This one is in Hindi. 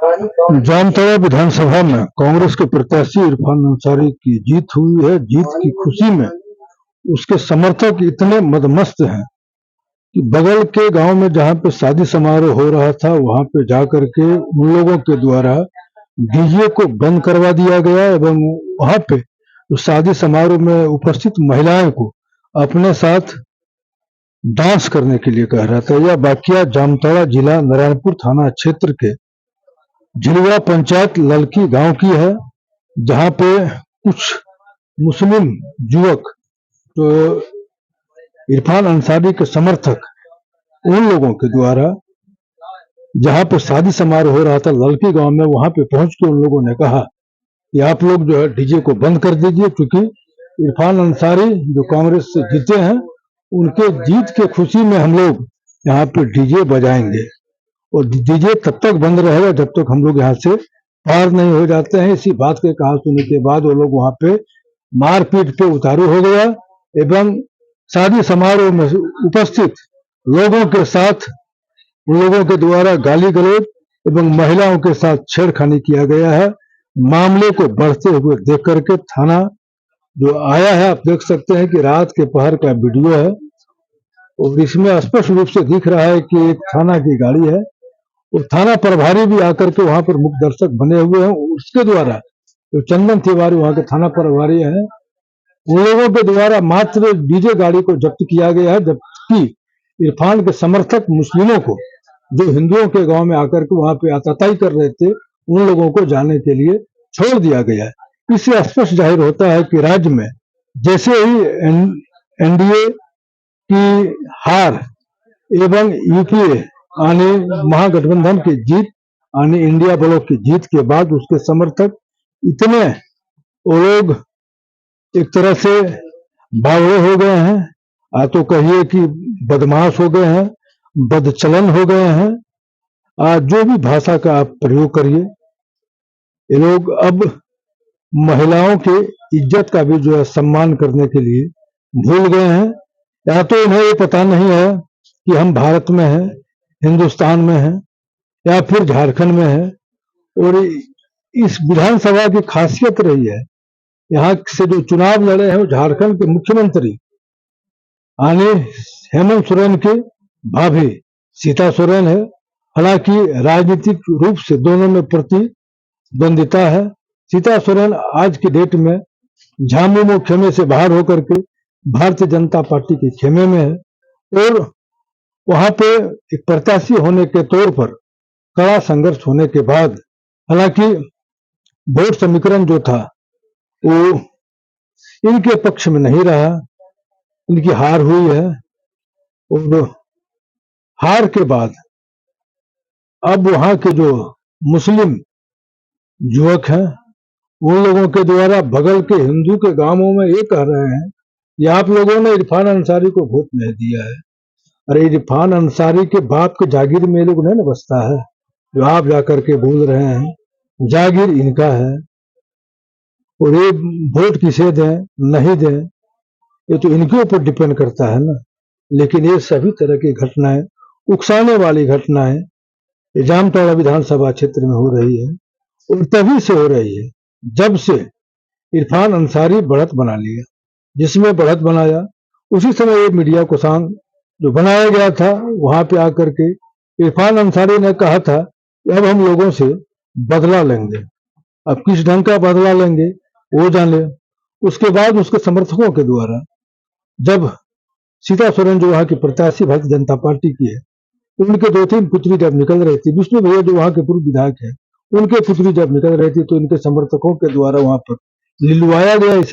जामताड़ा विधानसभा में कांग्रेस के प्रत्याशी इरफान अंसारी की जीत हुई है। जीत की खुशी में उसके समर्थक इतने मदमस्त हैं कि बगल के गांव में जहां पे शादी समारोह हो रहा था वहां पे जाकर के उन लोगों के द्वारा डीजे को बंद करवा दिया गया एवं वहां पे उस शादी समारोह में उपस्थित महिलाओं को अपने साथ डांस करने के लिए कह रहा था। यह वाकया जामताड़ा जिला नारायणपुर थाना क्षेत्र के झिलवा पंचायत ललकी गांव की है, जहां पे कुछ मुस्लिम युवक तो इरफान अंसारी के समर्थक उन लोगों के द्वारा जहां पे शादी समारोह हो रहा था ललकी गांव में, वहां पे पहुंच के उन लोगों ने कहा कि आप लोग जो है डीजे को बंद कर दीजिए, क्योंकि इरफान अंसारी जो कांग्रेस से जीते हैं उनके जीत के खुशी में हम लोग यहाँ पे डीजे बजाएंगे और डीजे तब तक बंद रहेगा जब तक हम लोग यहाँ से पार नहीं हो जाते हैं। इसी बात के कहा सुनने के बाद वो लोग वहां पे मारपीट पे उतारू हो गया एवं शादी समारोह में उपस्थित लोगों के साथ उन लोगों के द्वारा गाली गलौज एवं महिलाओं के साथ छेड़खानी किया गया है। मामले को बढ़ते हुए देख करके थाना जो आया है, आप देख सकते हैं कि रात के पहर का वीडियो है और इसमें स्पष्ट रूप से दिख रहा है कि एक थाना की गाड़ी है और थाना प्रभारी भी आकर के वहां पर मुख्य दर्शक बने हुए हैं। उसके द्वारा जो चंदन तिवारी वहां के थाना प्रभारी हैं, उन लोगों के द्वारा मात्र डीजे गाड़ी को जब्त किया गया है, जबकि इरफान के समर्थक मुस्लिमों को जो हिंदुओं के गांव में आकर के वहां पे आताताई कर रहे थे उन लोगों को जाने के लिए छोड़ दिया गया है। इससे स्पष्ट जाहिर होता है कि राज्य में जैसे ही एनडीए की हार एवं यूपीए यानी महागठबंधन की जीत यानी इंडिया ब्लॉक की जीत के बाद उसके समर्थक इतने वो लोग एक तरह से बावड़े हो गए हैं, तो कहिए कि बदमाश हो गए हैं, बदचलन हो गए हैं, जो भी भाषा का आप प्रयोग करिए। ये लोग अब महिलाओं के इज्जत का भी जो है सम्मान करने के लिए भूल गए हैं, या तो इन्हें ये पता नहीं है कि हम भारत में हैं, हिंदुस्तान में हैं या फिर झारखंड में हैं। और इस विधानसभा की खासियत रही है, यहाँ से जो चुनाव लड़े हैं वो झारखंड के मुख्यमंत्री यानी हेमंत सोरेन के भाभी सीता सोरेन है। हालांकि राजनीतिक रूप से दोनों में प्रतिद्वंदिता है। सीता सोरेन आज की डेट में झामुमो खेमे से बाहर होकर के भारतीय जनता पार्टी के खेमे में है और वहां पे एक प्रत्याशी होने के तौर पर कड़ा संघर्ष होने के बाद हालांकि वोट समीकरण जो था वो इनके पक्ष में नहीं रहा, इनकी हार हुई है। और हार के बाद अब वहां के जो मुस्लिम युवक हैं उन लोगों के द्वारा बगल के हिंदू के गांवों में ये कह रहे हैं कि आप लोगों ने इरफान अंसारी को वोट नहीं दिया है। अरे इरफान अंसारी के बाप के जागीर में लोग नहीं न बसता है जो आप जाकर के बोल रहे हैं, जागीर इनका है और ये वोट किसे दें नहीं दें ये तो इनके ऊपर डिपेंड करता है ना। लेकिन ये सभी तरह की घटनाएं, उकसाने वाली घटनाएं जामताड़ा विधानसभा क्षेत्र में हो रही है और तभी से हो रही है जब से इरफान अंसारी बढ़त बना लिया। जिसमें बढ़त बनाया उसी समय ये मीडिया को सांग जो बनाया गया था वहां पे आकर के इरफान अंसारी ने कहा था कि अब हम लोगों से बदला लेंगे। अब किस ढंग का बदला लेंगे वो जाने। उसके बाद उसके समर्थकों के द्वारा जब सीता सोरेन जो वहां की प्रत्याशी भारतीय जनता पार्टी की है, उनके 2-3 पुत्री जब निकल रही थी, विष्णु भैया जो वहां के पूर्व विधायक है उनके पुत्री जब निकल रही थी तो इनके समर्थकों के द्वारा वहां पर लिलवाया गया। इसी